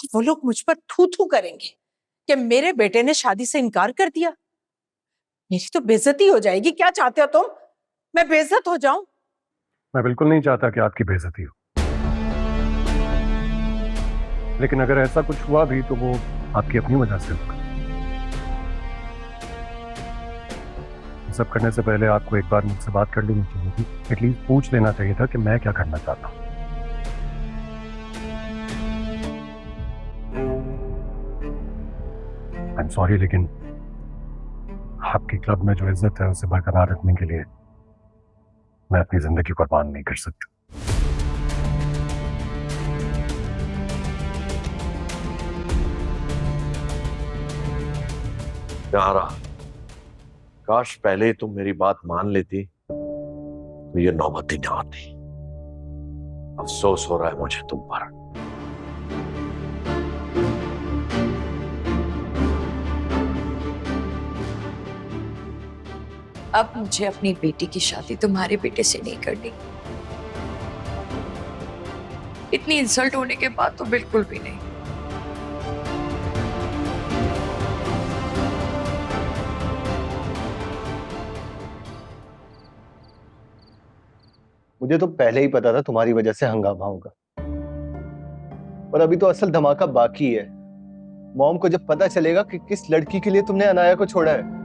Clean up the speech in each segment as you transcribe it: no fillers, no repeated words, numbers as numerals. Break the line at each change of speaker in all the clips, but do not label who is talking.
वो लोग मुझ पर थू थू करेंगे कि मेरे बेटे ने शादी से इनकार कर दिया। मेरी तो बेइज्जती हो जाएगी। क्या चाहते हो तुम? मैं बेइज्जत हो जाऊं?
मैं बिल्कुल नहीं चाहता कि आपकी बेइज्जती हो, लेकिन अगर ऐसा कुछ हुआ भी तो वो आपकी अपनी वजह से होगा। सब करने से पहले आपको एक बार मुझसे बात कर लेनी चाहिए थी। एटलीस्ट पूछ लेना चाहिए था कि मैं क्या करना चाहता हूँ। आई एम सॉरी, लेकिन आपकी क्लब में जो इज्जत है उसे बरकरार रखने के लिए मैं अपनी जिंदगी कुर्बान नहीं कर सकता।
यारा, काश पहले ही तुम मेरी बात मान लेती तो ये नौबत ही ना आती। अफसोस हो रहा है मुझे तुम पर।
अब मुझे अपनी बेटी की शादी तुम्हारे बेटे से नहीं करनी। इतनी इंसल्ट होने के बाद तो बिल्कुल भी नहीं।
मुझे तो पहले ही पता था तुम्हारी वजह से हंगामा होगा, और अभी तो असल धमाका बाकी है। मॉम को जब पता चलेगा कि किस लड़की के लिए तुमने अनाया को छोड़ा है।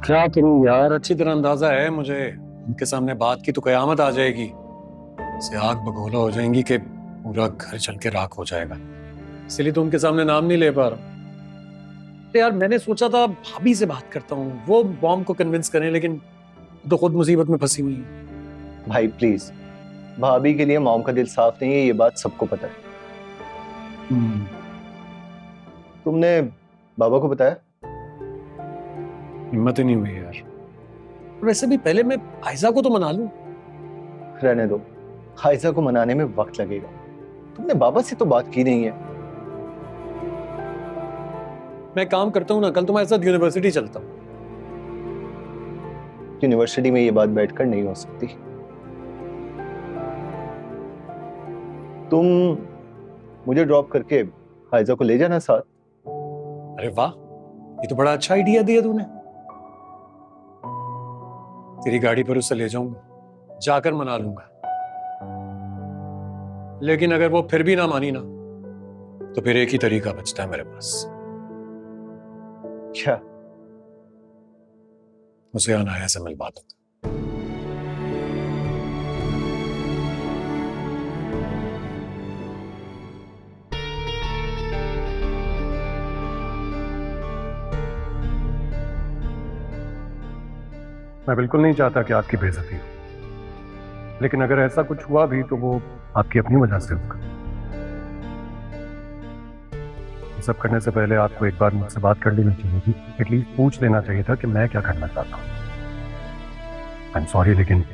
क्या करूं यार, अच्छी तरह अंदाजा है मुझे। उनके सामने बात की तो कयामत आ जाएगी, से आग बगोला हो जाएंगी कि पूरा घर चल के राख हो जाएगा। इसलिए तो उनके सामने नाम नहीं ले पा रहा। तो यार मैंने सोचा था भाभी से बात करता हूँ, वो मॉम को कन्विंस करें, लेकिन तो खुद मुसीबत में फंसी हुई है।
भाई प्लीज, भाभी के लिए मॉम का दिल साफ नहीं है, ये बात सबको पता है। तुमने बाबा को बताया?
हिम्मत ही नहीं हुई यार। वैसे भी पहले मैं आयजा को तो मना लूं।
रहने दो, आयजा को मनाने में वक्त लगेगा। तुमने बाबा से तो बात की नहीं है।
मैं काम करता हूँ ना, कल तुम्हारे साथ यूनिवर्सिटी चलता हूँ।
यूनिवर्सिटी में ये बात बैठकर नहीं हो सकती। तुम मुझे ड्रॉप करके आयजा को ले जाना साथ।
अरे वाह, ये तो बड़ा अच्छा आइडिया दिया तूने। तेरी गाड़ी पर उसे ले जाऊंगा, जाकर मना लूंगा। लेकिन अगर वो फिर भी ना मानी ना, तो फिर एक ही तरीका बचता है मेरे पास।
क्या?
उसे अनाया से मिलवा दूंगा। मैं बिल्कुल नहीं चाहता कि आपकी बेइज्जती हो, लेकिन अगर ऐसा कुछ हुआ भी तो वो आपकी अपनी वजह से होगा। सब करने से पहले आपको एक बार मुझसे बात कर लेनी चाहिए थी। एटलीस्ट पूछ लेना चाहिए था कि मैं क्या करना चाहता हूँ। आई एम सॉरी, लेकिन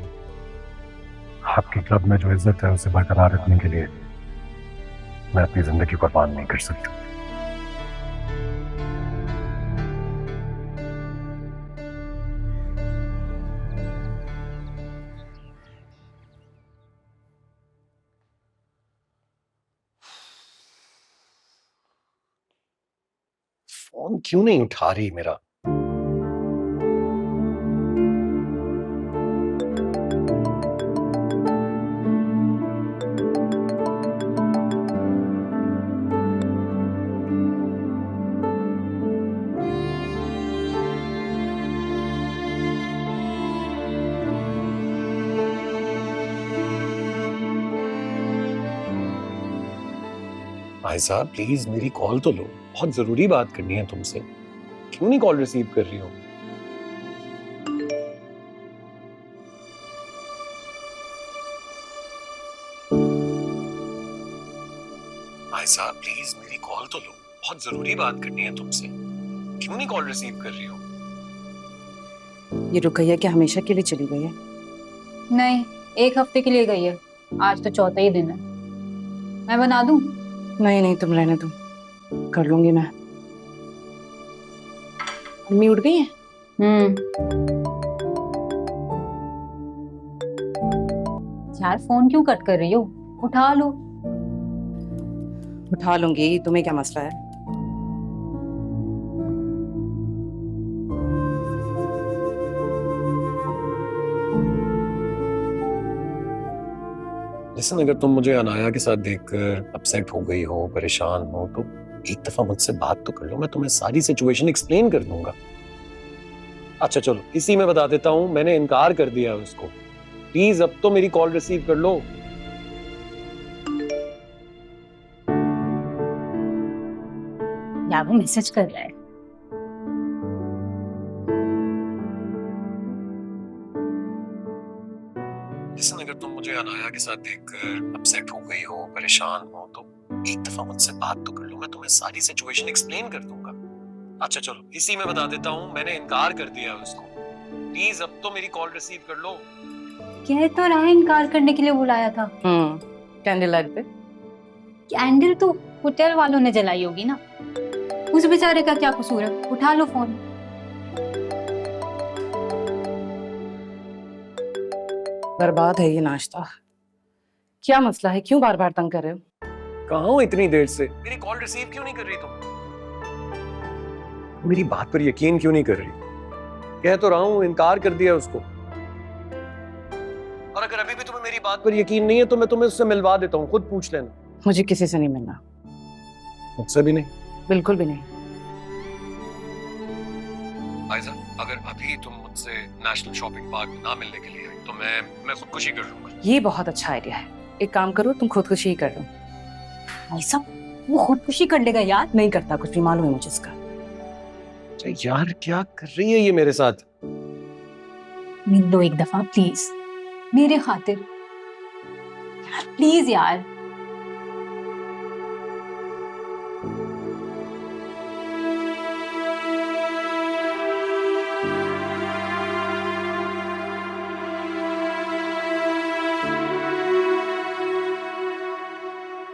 आपकी क्लब में जो इज्जत है उसे बरकरार रखने के लिए मैं अपनी जिंदगी कुर्बान नहीं कर सकता। फोन क्यों नहीं उठा रही मेरा? भाई साहब प्लीज मेरी कॉल तो लो, बहुत जरूरी बात करनी है तुमसे। क्यों नहीं कॉल रिसीव कर रही हो? भाई साहब प्लीज मेरी कॉल तो लो, बहुत जरूरी बात करनी है तुमसे। क्यों नहीं कॉल रिसीव कर रही हो?
ये रुकैया क्या हमेशा के लिए चली गई है?
नहीं, 1 हफ्ते के लिए गई है। आज तो चौथा ही दिन है। मैं बना दूं?
नहीं नहीं, तुम रहने दो, कर लूंगी मैं। मम्मी उठ गई है?
यार फोन क्यों कट कर रही हो? उठा लो।
उठा लूंगी, तुम्हें क्या मसला है?
लिसन, अगर तुम मुझे अनाया के साथ देखकर अपसेट हो गई हो, परेशान हो, तो एक दफा मुझसे बात तो कर लो, मैं तुम्हें सारी सिचुएशन एक्सप्लेन कर दूंगा। अच्छा चलो, इसी में बता देता हूं, मैंने इनकार कर दिया है उसको। प्लीज अब तो मेरी कॉल रिसीव कर लो।
या वो मैसेज कर रहा है।
लिसन, अगर तुम मुझे अनाया के साथ देखकर अपसेट हो गई हो, परेशान हो, तो एक दफा मुझसे बात तो कर लो, मैं तुम्हें सारी सिचुएशन एक्सप्लेन कर दूंगा। अच्छा चलो, इसी में बता देता हूं, मैंने इनकार कर दिया है उसको। प्लीज अब तो मेरी कॉल रिसीव कर लो।
कह तो रहा है इनकार करने के लिए बुलाया था।
कैंडल लाइट पे।
कैंडल तो होटल वालों ने जलाई होगी ना, उस बेचारे का क्या कसूर है? उठा लो फोन।
बर्बाद है ये नाश्ता। क्या मसला है, क्यों बार बार तंग कर रहे हो?
कहाँ हो इतनी देर से? मेरी कॉल रिसीव क्यों नहीं कर रही तुम? मेरी बात पर यकीन क्यों नहीं कर रही? कह तो रहा हूं, इनकार कर दिया उसको। और अगर अभी भी तुम्हें मेरी बात पर यकीन नहीं है तो मैं तुम्हें उससे मिलवा देता हूँ, खुद पूछ लेना।
मुझे किसी से नहीं मिलना।
मुझसे भी नहीं?
बिल्कुल भी नहीं।
आयजा, अगर अभी तुम मुझसे नेशनल शॉपिंग पार्क में ना मिलने के लिए आई तो मैं खुदकुशी कर लूंगा।
ये बहुत अच्छा आइडिया है। एक काम करो, तुम खुदकुशी ही कर लो।
भाई साहब, वो खुदकुशी कर लेगा यार।
नहीं करता कुछ भी, मालूम है मुझे इसका।
यार क्या कर रही है ये मेरे साथ?
मिल लो एक दफा प्लीज, मेरे खातिर यार, प्लीज यार।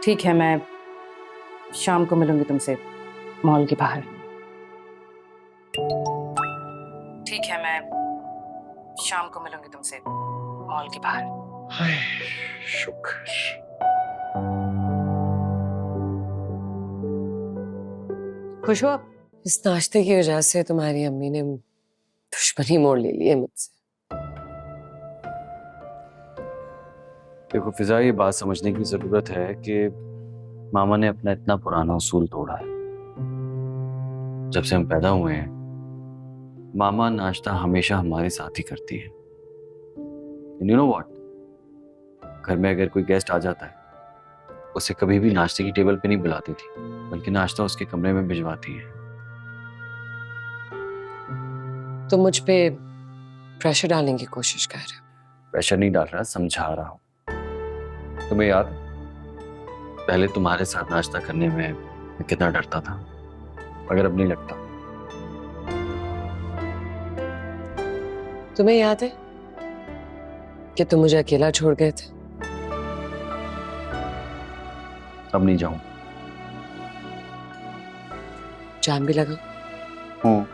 ठीक है, मैं शाम को मिलूंगी तुमसे मॉल के बाहर। ठीक है, मैं शाम को मिलूंगी तुमसे मॉल के बाहर।
हाय, शुक्र।
खुश हो आप?
इस नाश्ते की वजह से तुम्हारी अम्मी ने दुश्मनी मोड़ ले ली है मुझसे।
देखो फिजा, ये बात समझने की जरूरत है कि मामा ने अपना इतना पुराना उसूल तोड़ा है। जब से हम पैदा हुए हैं, मामा नाश्ता हमेशा हमारे साथ ही करती है। यू नो व्हाट, घर में अगर कोई गेस्ट आ जाता है, उसे कभी भी नाश्ते की टेबल पे नहीं बुलाती थी, बल्कि नाश्ता उसके कमरे में भिजवाती है।
तुम मुझ पे प्रेशर डालने की कोशिश कर रहे हो?
प्रेशर नहीं डाल रहा, समझा रहा हूँ। तुम्हें याद, पहले तुम्हारे साथ नाश्ता करने में मैं कितना डरता था, मगर अब नहीं लगता।
तुम्हें याद है कि तुम मुझे अकेला छोड़ गए थे?
अब नहीं जाऊं।
जाम भी लगा।
हूँ।